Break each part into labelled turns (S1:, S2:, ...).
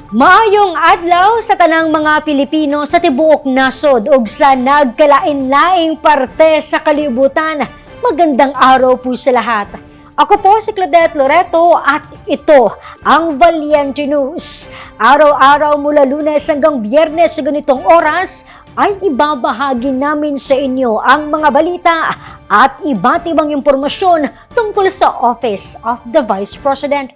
S1: Maayong adlaw sa tanang mga Pilipino sa tibuok nasod ug sa nagkalain-laing parte sa kalibutan. Magandang araw po sa lahat. Ako po si Claudette Loreto at ito ang Valiente News. Araw-araw mula Lunes hanggang Biyernes sa ganitong oras ay ibabahagi namin sa inyo ang mga balita at iba't ibang impormasyon tungkol sa Office of the Vice President.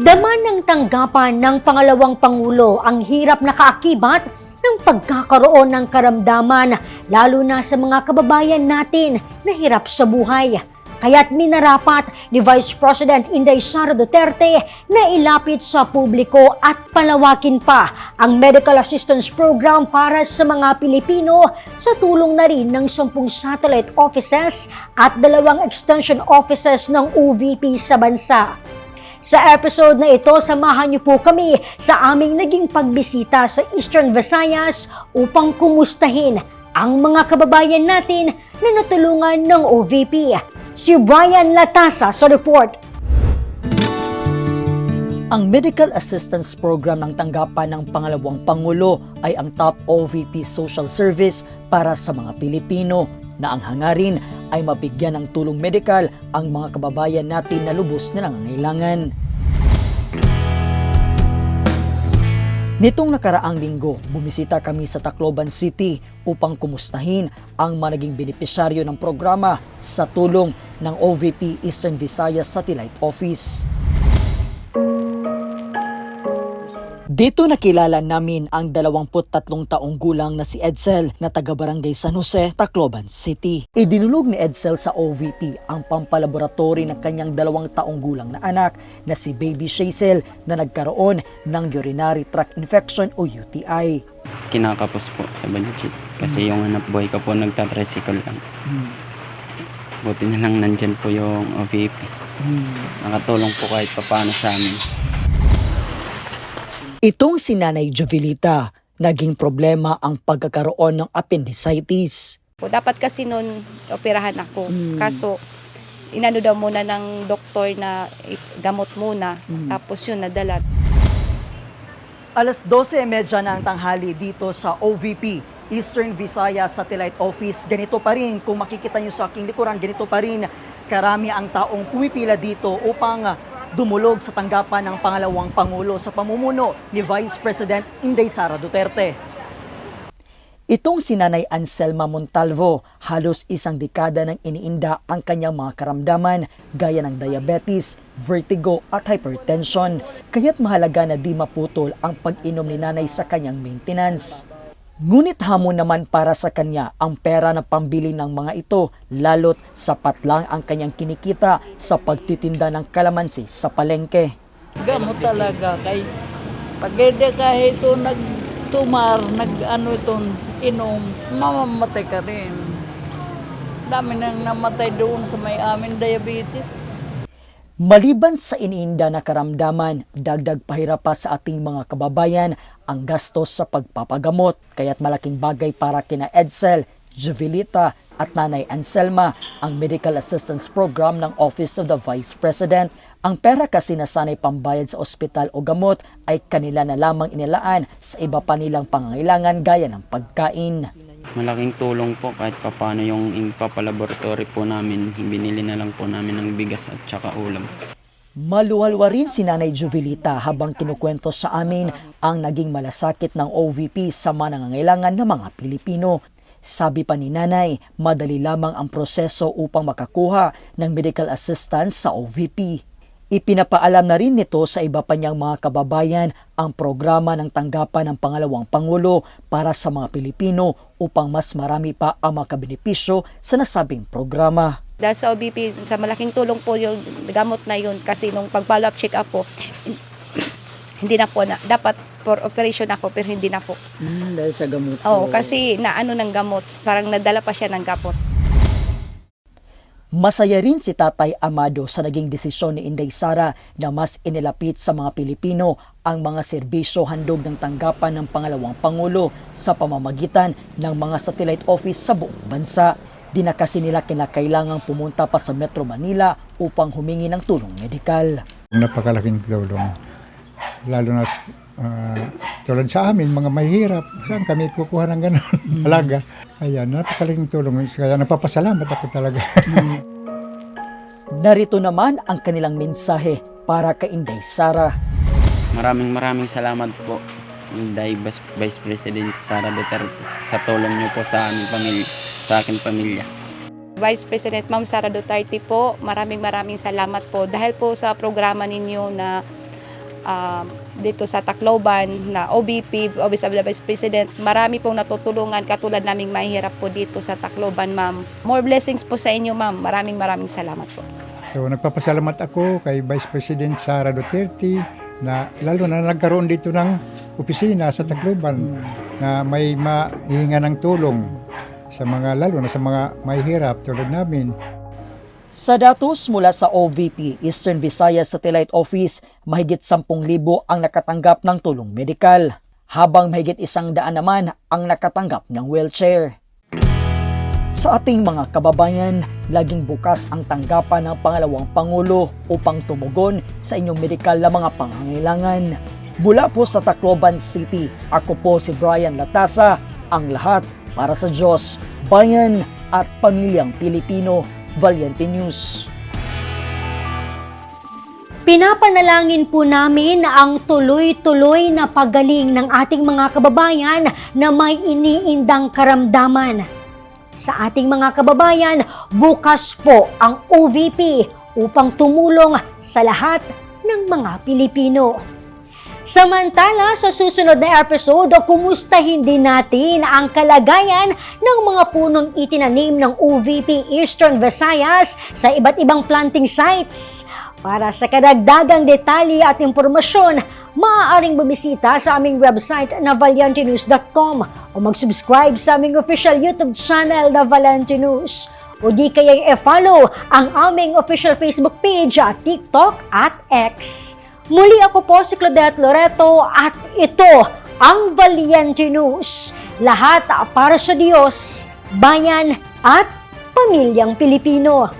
S1: Daman ng tanggapan ng pangalawang Pangulo ang hirap na kaakibat ng pagkakaroon ng karamdaman lalo na sa mga kababayan natin na hirap sa buhay. Kaya't minarapat ni Vice President Inday Sara Duterte na ilapit sa publiko at palawakin pa ang Medical Assistance Program para sa mga Pilipino sa tulong na rin ng 10 satellite offices at 2 extension offices ng OVP sa bansa. Sa episode na ito, samahan niyo po kami sa aming naging pagbisita sa Eastern Visayas upang kumustahin ang mga kababayan natin na natulungan ng OVP. Si Brian Latasa sa report.
S2: Ang Medical Assistance Program ng tanggapan ng pangalawang Pangulo ay ang top OVP social service para sa mga Pilipino na ang hangarin ay mabigyan ng tulong medikal ang mga kababayan natin na lubos na nangangailangan. Nitong nakaraang linggo, bumisita kami sa Tacloban City upang kumustahin ang mga naging benepisyaryo ng programa sa tulong ng OVP Eastern Visayas Satellite Office. Dito nakilala namin ang 23 taong gulang na si Edsel na taga-barangay San Jose, Tacloban City. Idinulog ni Edsel sa OVP ang pampalaboratory ng kanyang 2 taong gulang na anak na si Baby Shazel na nagkaroon ng urinary tract infection o UTI.
S3: Kinakapos po sa budget kasi yung anak boy ko po nagtatricycle lang. Buti na lang nandyan po yung OVP. Nakatulong po kahit paano sa amin.
S2: Itong si Nanay Jovelita, naging problema ang pagkakaroon ng appendicitis.
S4: Dapat kasi noon operahan ako. Kaso inano daw muna ng doktor na gamot muna. Tapos yun nadala.
S2: Alas 12:30 na ang tanghali dito sa OVP, Eastern Visayas Satellite Office. Ganito pa rin, kung makikita nyo sa aking likuran, ganito pa rin karami ang taong pumipila dito upang dumulog sa tanggapan ng pangalawang Pangulo sa pamumuno ni Vice President Inday Sara Duterte. Itong si Nanay Anselma Montalvo, halos 1 dekada nang iniinda ang kanyang mga karamdaman gaya ng diabetes, vertigo at hypertension. Kaya't mahalaga na di maputol ang pag-inom ni Nanay sa kanyang maintenance. Ngunit hamon naman para sa kanya ang pera na pambili ng mga ito, lalo't sapat lang ang kanyang kinikita sa pagtitinda ng kalamansi sa palengke.
S5: Gamot talaga kay pag kahit ito nagtumar, itong inom, mamamatay ka rin. Dami nang namatay doon sa may amin diabetes.
S2: Maliban sa iniinda na karamdaman, dagdag pahirap pa sa ating mga kababayan ang gastos sa pagpapagamot. Kaya't malaking bagay para kina Edsel, Jovelita at Nanay Anselma ang Medical Assistance Program ng Office of the Vice President. Ang pera kasi na sanay pambayad sa ospital o gamot ay kanila na lamang inilaan sa iba pa nilang pangangailangan gaya ng pagkain.
S3: Malaking tulong po kahit paano yung papalaboratory po namin. Binili na lang po namin ng bigas at saka ulam.
S2: Maluwalwa rin si Nanay Jovelita habang kinukwento sa amin ang naging malasakit ng OVP sa mga nangangailangan ng mga Pilipino. Sabi pa ni Nanay, madali lamang ang proseso upang makakuha ng medical assistance sa OVP. Ipinapaalam na rin nito sa iba pa niyang mga kababayan ang programa ng tanggapan ng pangalawang Pangulo para sa mga Pilipino upang mas marami pa ang makabenepisyo sa nasabing programa.
S4: Dahil sa OBP, sa malaking tulong po yung gamot na yun kasi nung pag-follow up check up po, hindi na po na, dapat for operation ako pero hindi na po.
S2: Dahil sa gamot.
S4: Oo, kasi naano ng gamot, parang nadala pa siya ng gamot.
S2: Masaya rin si Tatay Amado sa naging desisyon ni Inday Sara na mas inilapit sa mga Pilipino ang mga serbisyo handog ng tanggapan ng pangalawang Pangulo sa pamamagitan ng mga satellite office sa buong bansa. Di na kasi nila kinakailangang pumunta pa sa Metro Manila upang humingi ng tulong medikal.
S6: Napakalaking tulong. lalo na tulad sa amin, mga mahihirap. Saan kami kukuha ng gano'n halaga? Ayan, napakalaking tulong. Kaya napapasalamat ako talaga.
S2: Narito naman ang kanilang mensahe para kay Inday Sara.
S3: Maraming salamat po, Inday Vice President Sara Duterte, sa tulong niyo po sa aming pamilya, sa aking pamilya.
S4: Vice President Ma'am Sara Duterte po, maraming salamat po dahil po sa programa ninyo na dito sa Tacloban na OVP, Office of the Vice President, marami pong natutulungan katulad naming mahirap po dito sa Tacloban, ma'am. More blessings po sa inyo, ma'am. Maraming salamat po.
S6: So nagpapasalamat ako kay Vice President Sara Duterte na lalo na nagkaroon dito ng opisina sa Tacloban na may mahihinga ng tulong sa mga lalo na sa mga mahihirap tulad namin.
S2: Sa datos mula sa OVP, Eastern Visayas Satellite Office, mahigit 10,000 ang nakatanggap ng tulong medikal, habang mahigit 100 naman ang nakatanggap ng wheelchair. Sa ating mga kababayan, laging bukas ang tanggapan ng pangalawang Pangulo upang tumugon sa inyong medikal na mga pangangailangan. Mula po sa Tacloban City, ako po si Brian Latasa, ang lahat para sa Diyos, bayan at pamilyang Pilipino. Valiente News.
S1: Pinapanalangin po namin ang tuloy-tuloy na paggaling ng ating mga kababayan na may iniindang karamdaman. Sa ating mga kababayan, bukas po ang OVP upang tumulong sa lahat ng mga Pilipino. Samantala, sa susunod na episode, kumustahin din natin ang kalagayan ng mga punong itinanim ng OVP Eastern Visayas sa iba't ibang planting sites. Para sa karagdagang detalye at impormasyon, maaaring bumisita sa aming website na valiantenews.com o mag-subscribe sa aming official YouTube channel na Valiante News. O di kaya i-follow ang aming official Facebook page at TikTok at X. Muli ako po si Claudette Loreto at ito ang Valiente News. Lahat para sa Diyos, bayan at pamilyang Pilipino.